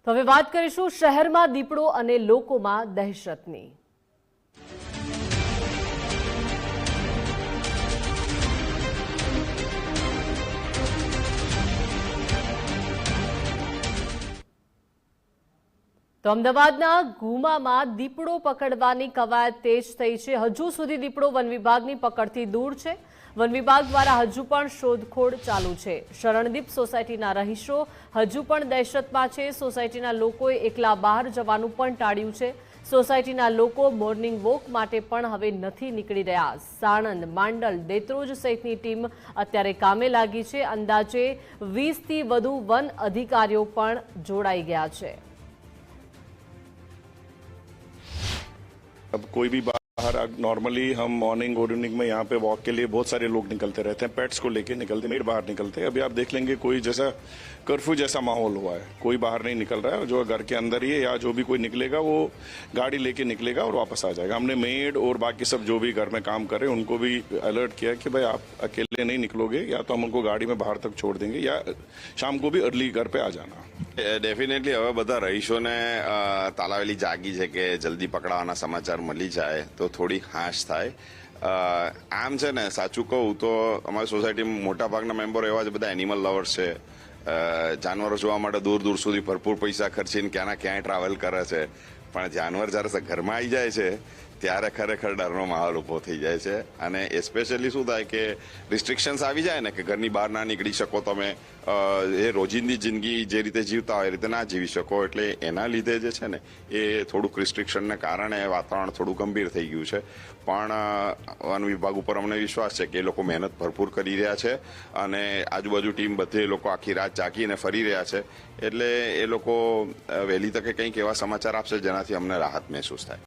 તો હવે વાત કરીશું શહેરમાં દીપડો અને લોકોમાં દહેશતની। તો અમદાવાદના ગુમામાં દીપડો પકડવાની કવાયત તેજ થઈ છે। હજુ સુધી દીપડો વન વિભાગની પકડથી દૂર છે। વન વિભાગ દ્વારા હજુ પણ શોધખોળ ચાલુ છે। શરણદીપ સોસાયટીના રહીશો હજુ પણ દહેશતમાં છે। સોસાયટીના લોકોએ એકલા બહાર જવાનું પણ ટાળ્યું છે। સોસાયટીના લોકો મોર્નિંગ વોક માટે પણ હવે નથી નીકળી રહ્યા। સાણંદ, માંડલ, દેત્રોજ સહિતની ટીમ અત્યારે કામે લાગી છે। અંદાજે 20થી વધુ વન અધિકારીઓ પણ જોડાઈ ગયા છે। अब कोई भी बाहर नॉर्मली हम मॉर्निंग और इवनिंग में यहाँ पे वॉक के लिए बहुत सारे लोग निकलते रहते हैं, पेट्स को लेके निकलते हैं, बाहर निकलते हैं। अभी आप देख लेंगे कोई जैसा कर्फ्यू जैसा माहौल हुआ है, कोई बाहर नहीं निकल रहा है। जो घर के अंदर ही है या जो भी कोई निकलेगा वो गाड़ी लेके निकलेगा और वापस आ जाएगा। हमने मेड और बाकी सब जो भी घर में काम कर रहे हैं उनको भी अलर्ट किया कि भाई आप अकेले नहीं निकलोगे, या तो हम उनको गाड़ी में बाहर तक छोड़ देंगे या शाम को भी अर्ली घर पे आ जाना। डेफिनेटली હવે બધા રહીશોને તાલાવેલી જાગી છે કે જલ્દી પકડાવાના સમાચાર મળી જાય તો થોડી હાશ થાય। આમ છે ને, સાચું કહું તો અમારી સોસાયટીમાં મોટા ભાગના મેમ્બરો એવા જ બધા એનિમલ લવર્સ છે। જાનવરો જોવા માટે દૂર દૂર સુધી ભરપૂર પૈસા ખર્ચીને ક્યાંના ક્યાંય ટ્રાવેલ કરે છે, પણ જાનવર જ્યારે ઘરમાં આવી જાય છે ત્યારે ખરેખર ડરનો માહોલ ઊભો થઈ જાય છે। અને એસ્પેશિયલી શું થાય કે રિસ્ટ્રિક્શન્સ આવી જાય ને કે ઘરની બહાર ના નીકળી શકો તમે, એ રોજિંદી જિંદગી જે રીતે જીવતા હોય એ રીતે ના જીવી શકો, એટલે એના લીધે જે છે ને એ થોડુંક રિસ્ટ્રિક્શનને કારણે વાતાવરણ થોડું ગંભીર થઈ ગયું છે। પણ વન વિભાગ ઉપર અમને વિશ્વાસ છે કે એ લોકો મહેનત ભરપૂર કરી રહ્યા છે અને આજુબાજુ ટીમ બધે એ લોકો આખી રાત જાગીને ફરી રહ્યા છે, એટલે એ લોકો વહેલી તકે કંઈક એવા સમાચાર આપશે જેનાથી અમને રાહત મહેસૂસ થાય।